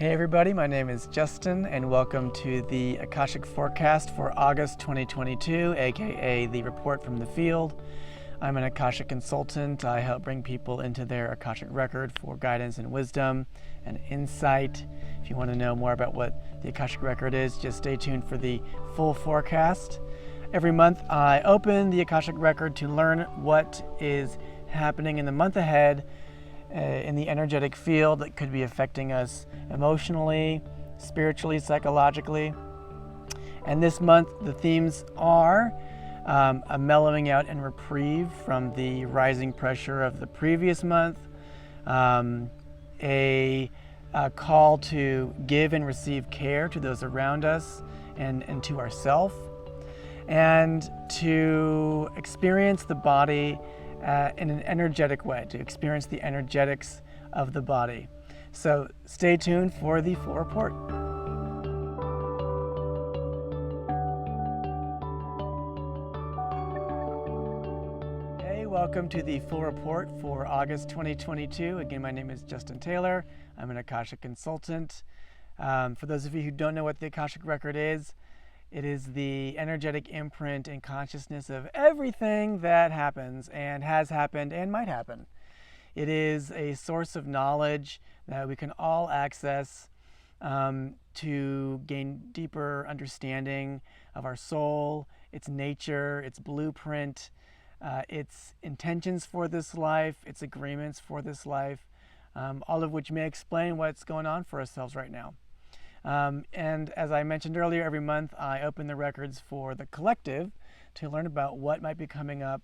Hey everybody, my name is Justin and welcome to the Akashic Forecast for August 2022, aka the Report from the Field. I'm an Akashic consultant. I help bring people into their Akashic record for guidance and wisdom and insight. If you want to know more about what the Akashic record is, just stay tuned for the full forecast. Every month I open the Akashic record to learn what is happening in the month ahead in the energetic field that could be affecting us emotionally, spiritually, psychologically. And this month the themes are a mellowing out and reprieve from the rising pressure of the previous month, a call to give and receive care to those around us and to ourselves, and to experience the body in an energetic way, to experience the energetics of the body. So stay tuned for the full report. Hey, welcome to the full report for August 2022. Again, my name is Justin Taylor. I'm an Akashic consultant. For those of you who don't know what the Akashic record is, it is the energetic imprint and consciousness of everything that happens and has happened and might happen. It is a source of knowledge that we can all access to gain deeper understanding of our soul, its nature, its blueprint, its intentions for this life, its agreements for this life, all of which may explain what's going on for ourselves right now. And as I mentioned earlier, every month I open the records for the collective to learn about what might be coming up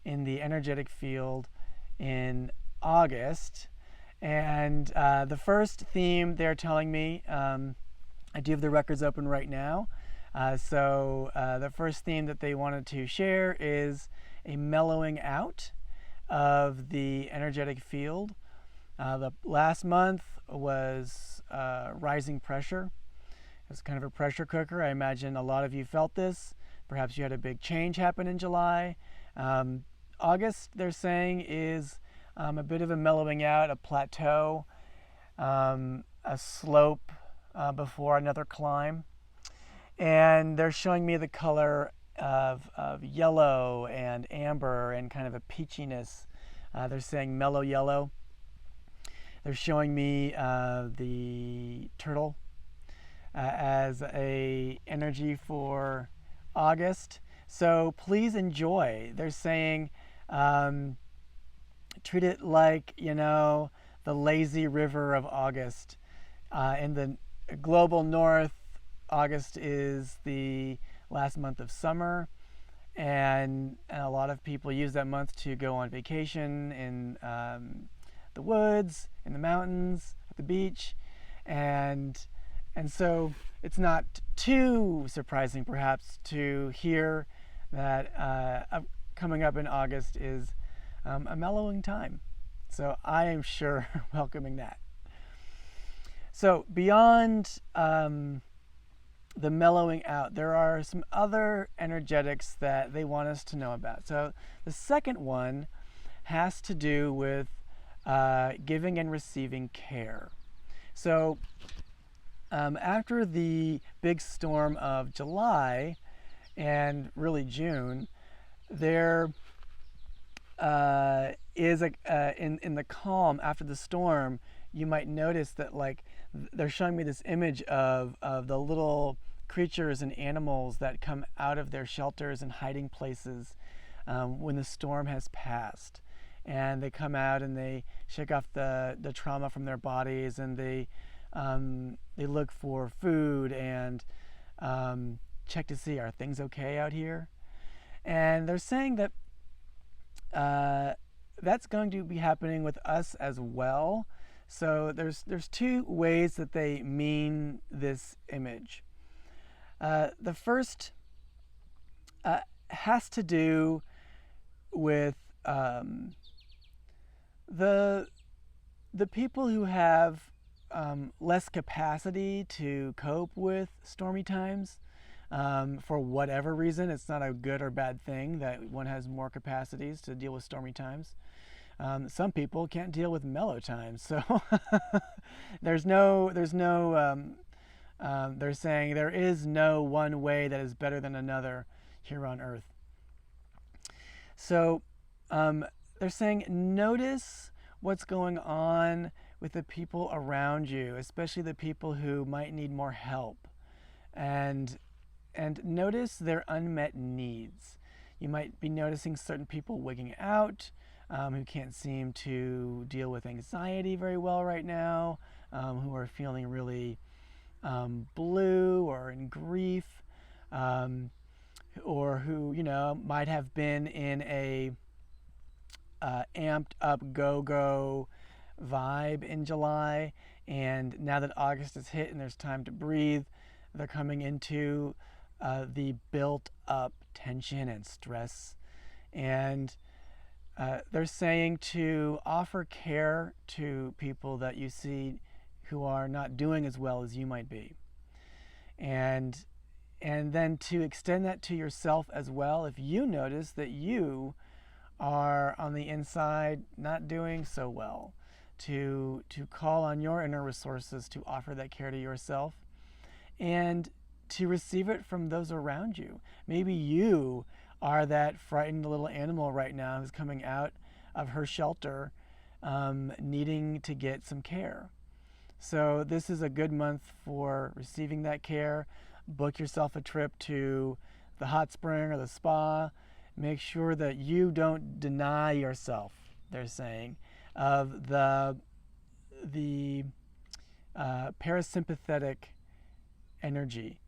in the energetic field in August. And the first theme they're telling me, I do have the records open right now. So the first theme that they wanted to share is a mellowing out of the energetic field. The last month was rising pressure. It was kind of a pressure cooker. I imagine a lot of you felt this. Perhaps you had a big change happen in July. August, they're saying, is a bit of a mellowing out, a plateau, a slope before another climb. And they're showing me the color of yellow and amber and kind of a peachiness. They're saying mellow yellow. They're showing me the turtle as a energy for August. So please enjoy. They're saying treat it like, the lazy river of August. In the global north, August is the last month of summer, and a lot of people use that month to go on vacation in the woods, in the mountains, at the beach, and so it's not too surprising perhaps to hear that coming up in August is a mellowing time. So I am sure welcoming that. So beyond the mellowing out, there are some other energetics that they want us to know about. So the second one has to do with giving and receiving care. So after the big storm of July and really June, there is in the calm after the storm, you might notice that they're showing me this image of the little creatures and animals that come out of their shelters and hiding places when the storm has passed. And they come out and they shake off the trauma from their bodies, and they look for food and check to see, are things okay out here? And they're saying that that's going to be happening with us as well. So there's two ways that they mean this image. The first has to do with the people who have less capacity to cope with stormy times for whatever reason. It's not a good or bad thing that one has more capacities to deal with stormy times. Some people can't deal with mellow times, so they're saying there is no one way that is better than another here on earth. So they're saying notice what's going on with the people around you, especially the people who might need more help, and notice their unmet needs. You might be noticing certain people wigging out, who can't seem to deal with anxiety very well right now, who are feeling really blue or in grief, or who, might have been in a amped up go-go vibe in July, and now that August has hit and there's time to breathe, they're coming into the built up tension and stress. And they're saying to offer care to people that you see who are not doing as well as you might be, and then to extend that to yourself as well. If you notice that you are on the inside not doing so well, to call on your inner resources to offer that care to yourself and to receive it from those around you. Maybe you are that frightened little animal right now who's coming out of her shelter, needing to get some care. So this is a good month for receiving that care. Book yourself a trip to the hot spring or the spa. Make sure that you don't deny yourself, they're saying, of the parasympathetic energy.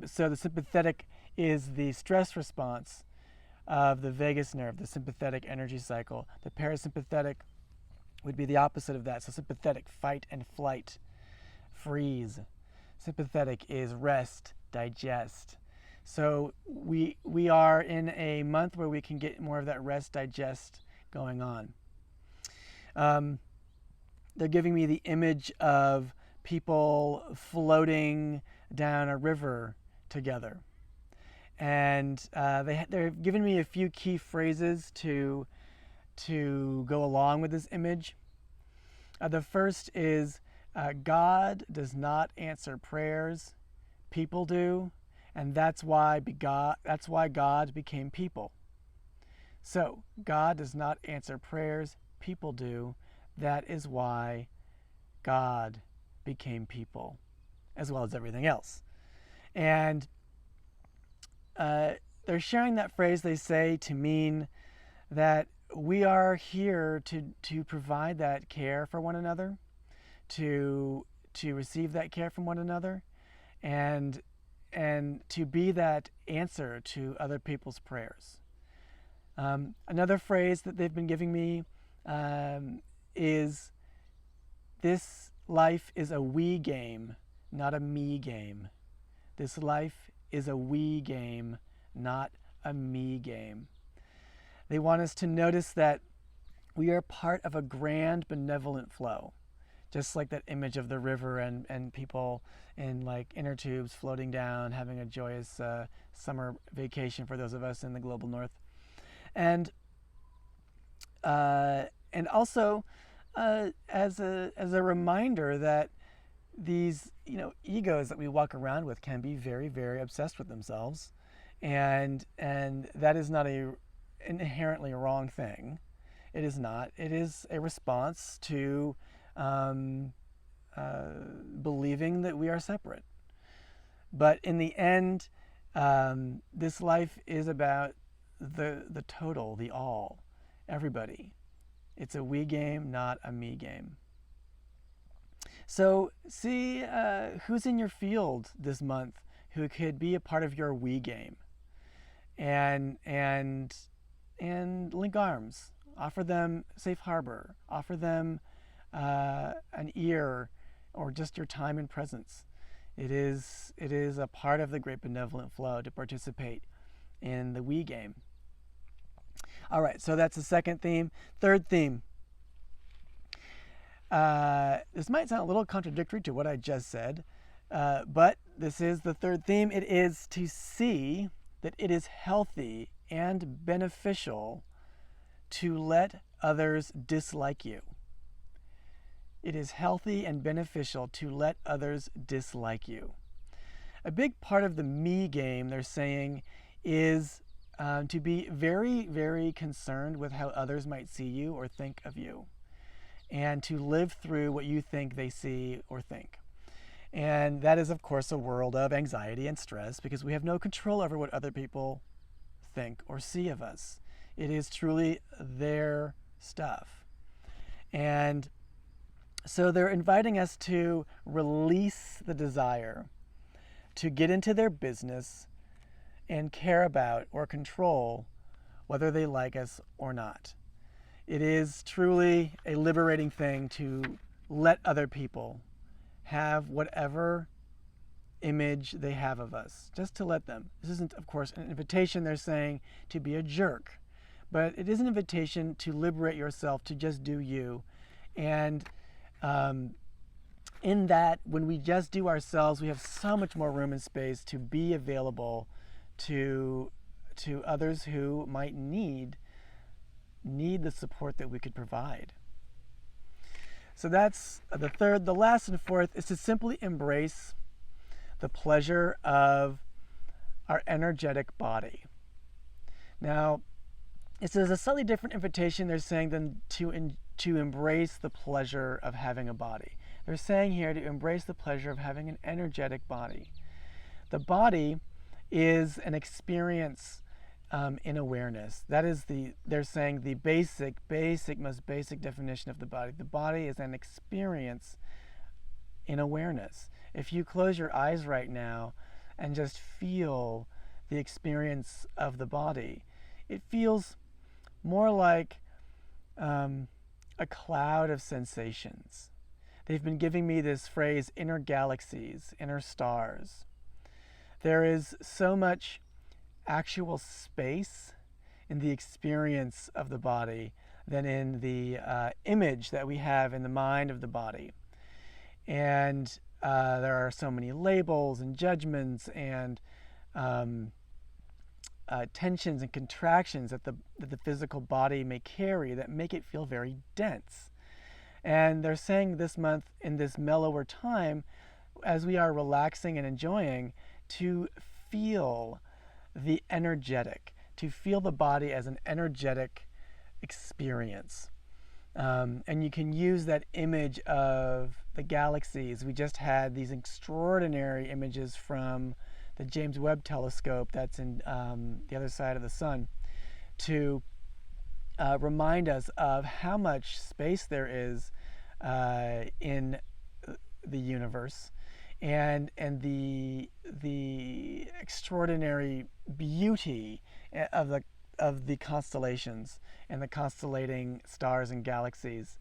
So the sympathetic is the stress response of the vagus nerve, the sympathetic energy cycle. The parasympathetic would be the opposite of that. So sympathetic, fight and flight, freeze. Sympathetic is rest, digest. So we are in a month where we can get more of that rest, digest going on. They're giving me the image of people floating down a river together. And they're giving me a few key phrases to go along with this image. The first is, God does not answer prayers, people do, and that's why God became people. So, God does not answer prayers, people do. That is why God became people, as well as everything else. And they're sharing that phrase, they say, to mean that we are here to provide that care for one another, to receive that care from one another, and to be that answer to other people's prayers. Another phrase that they've been giving me is, this life is a we game, not a me game. This life is a we game, not a me game. They want us to notice that we are part of a grand benevolent flow, just like that image of the river and people in like inner tubes floating down, having a joyous summer vacation for those of us in the global north. And also as a reminder that these egos that we walk around with can be very, very obsessed with themselves, and that is not an inherently wrong thing. It is not. It is a response to believing that we are separate. But in the end, this life is about the total, the all, everybody. It's a we game, not a me game. So see who's in your field this month who could be a part of your we game, and link arms. Offer them safe harbor. Offer them an ear, or just your time and presence. It is a part of the great benevolent flow to participate in the we game. All right, so that's the second theme. Third theme. This might sound a little contradictory to what I just said, but this is the third theme. It is to see that it is healthy and beneficial to let others dislike you. It is healthy and beneficial to let others dislike you. A big part of the me game, they're saying, is to be very, very concerned with how others might see you or think of you, and to live through what you think they see or think. And that is, of course, a world of anxiety and stress because we have no control over what other people think or see of us. It is truly their stuff. And so they're inviting us to release the desire to get into their business and care about or control whether they like us or not. It is truly a liberating thing to let other people have whatever image they have of us, just to let them. This isn't, of course, an invitation, they're saying, to be a jerk, but it is an invitation to liberate yourself, to just do you. And in that, when we just do ourselves, we have so much more room and space to be available to others who might need the support that we could provide. So that's the third. The last and fourth is to simply embrace the pleasure of our energetic body. Now, this is a slightly different invitation, they're saying, than to embrace the pleasure of having a body. They're saying here to embrace the pleasure of having an energetic body. The body is an experience in awareness. That is they're saying the most basic definition of the body. The body is an experience in awareness. If you close your eyes right now and just feel the experience of the body, it feels more like a cloud of sensations. They've been giving me this phrase, inner galaxies, inner stars. There is so much actual space in the experience of the body than in the image that we have in the mind of the body. And there are so many labels and judgments and tensions and contractions that the physical body may carry that make it feel very dense. And they're saying this month, in this mellower time, as we are relaxing and enjoying, to feel the energetic, to feel the body as an energetic experience. And you can use that image of the galaxies. We just had these extraordinary images from the James Webb telescope that's in the other side of the sun to remind us of how much space there is in the universe, and the extraordinary beauty of the constellations and the constellating stars and galaxies.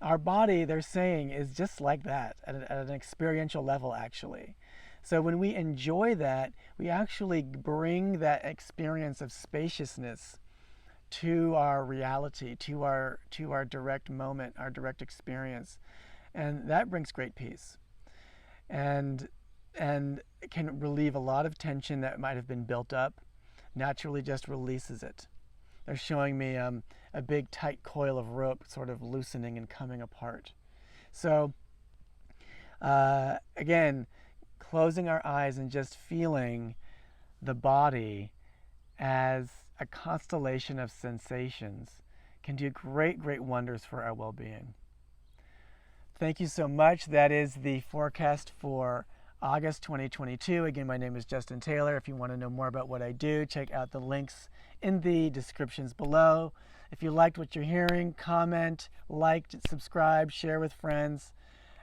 Our body, they're saying, is just like that at an experiential level, actually. So when we enjoy that, we actually bring that experience of spaciousness to our reality, to our direct moment, our direct experience, and that brings great peace, and it can relieve a lot of tension that might have been built up. Naturally, just releases it. They're showing me a big tight coil of rope sort of loosening and coming apart. So again, closing our eyes and just feeling the body as a constellation of sensations can do great wonders for our well-being. Thank you so much. That is the forecast for August 2022. Again, my name is Justin Taylor. If you want to know more about what I do, check out the links in the descriptions below. If you liked what you're hearing, comment, like, subscribe, share with friends.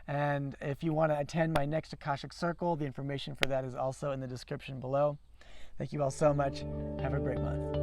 And if you want to attend my next Akashic Circle, the information for that is also in the description below. Thank you all so much. Have a great month.